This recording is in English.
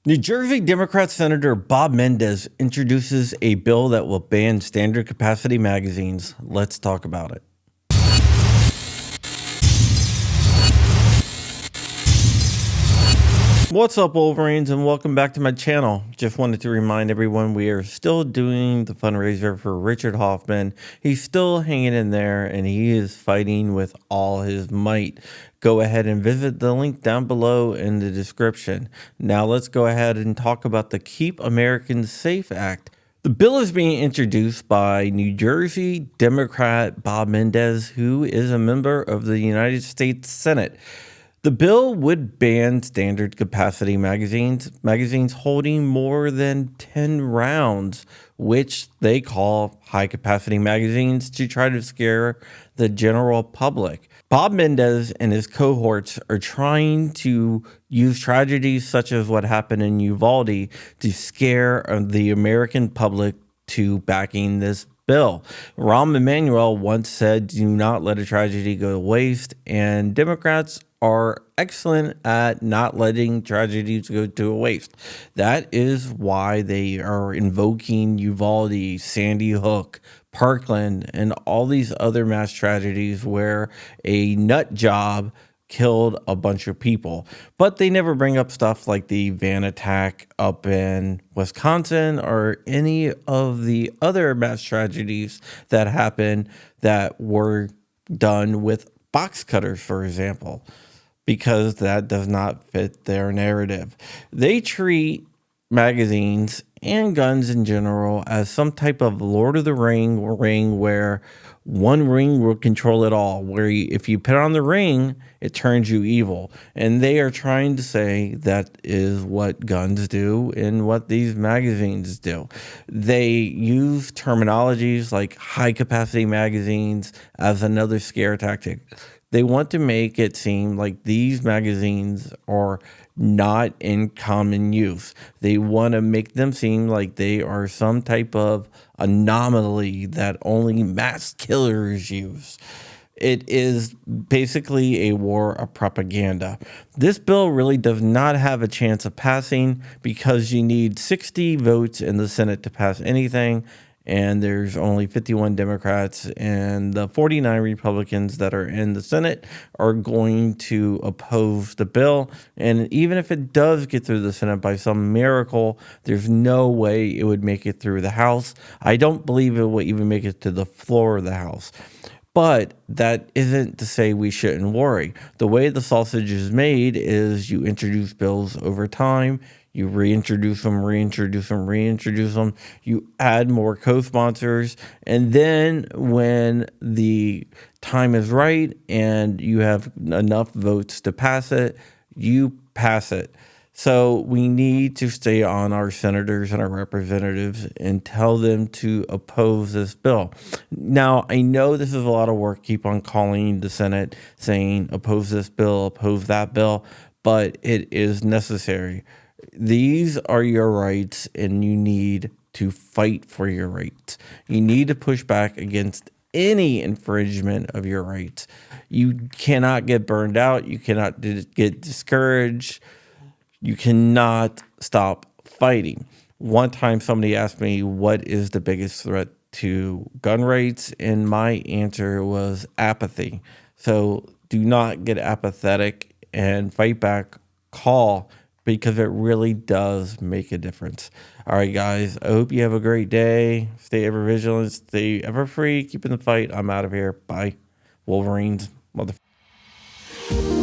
New Jersey Democrat Senator Bob Menendez introduces a bill that will ban standard capacity magazines. Let's talk about it. What's up, Wolverines, and welcome back to my channel. Just wanted to remind everyone we are still doing the fundraiser for Richard Hoffman. He's still hanging in there and he is fighting with all his might. Go ahead and visit the link down below in the description. Now let's go ahead and talk about the Keep Americans Safe Act. The bill is being introduced by New Jersey Democrat Bob Menendez, who is a member of the United States Senate. The bill would ban standard capacity magazines holding more than 10 rounds, which they call high capacity magazines, to try to scare the general public. Bob Menendez and his cohorts are trying to use tragedies such as what happened in Uvalde to scare the American public to backing this bill. Rahm Emanuel once said, "Do not let a tragedy go to waste," and Democrats are excellent at not letting tragedies go to waste. That is why they are invoking Uvalde, Sandy Hook, Parkland, and all these other mass tragedies where a nut job killed a bunch of people. But they never bring up stuff like the van attack up in Wisconsin or any of the other mass tragedies that happened that were done with box cutters, for example, because that does not fit their narrative. They treat magazines and guns in general as some type of Lord of the ring where one ring will control it all, where if you put on the ring, it turns you evil. And they are trying to say that is what guns do and what these magazines do. They use terminologies like high capacity magazines as another scare tactic. They want to make it seem like these magazines are not in common use. They want to make them seem like they are some type of anomaly that only mass killers use. It is basically a war of propaganda. This bill really does not have a chance of passing because you need 60 votes in the Senate to pass anything, and there's only 51 Democrats, and the 49 Republicans that are in the Senate are going to oppose the bill. And even if it does get through the Senate by some miracle, there's no way it would make it through the House. I don't believe it will even make it to the floor of the House. But that isn't to say we shouldn't worry. The way the sausage is made is you introduce bills over time, you reintroduce them, you add more co-sponsors, and then when the time is right and you have enough votes to pass it, you pass it. So we need to stay on our senators and our representatives and tell them to oppose this bill. Now, I know this is a lot of work, keep on calling the Senate saying oppose this bill, oppose that bill, but it is necessary. These are your rights and you need to fight for your rights. You need to push back against any infringement of your rights. You cannot get burned out. You cannot get discouraged. You cannot stop fighting. One time somebody asked me, what is the biggest threat to gun rights? And my answer was apathy. So do not get apathetic and fight back. Call, because it really does make a difference. All right, guys, I hope you have a great day. Stay ever vigilant, stay ever free, keep in the fight. I'm out of here. Bye. Wolverines, motherfucker.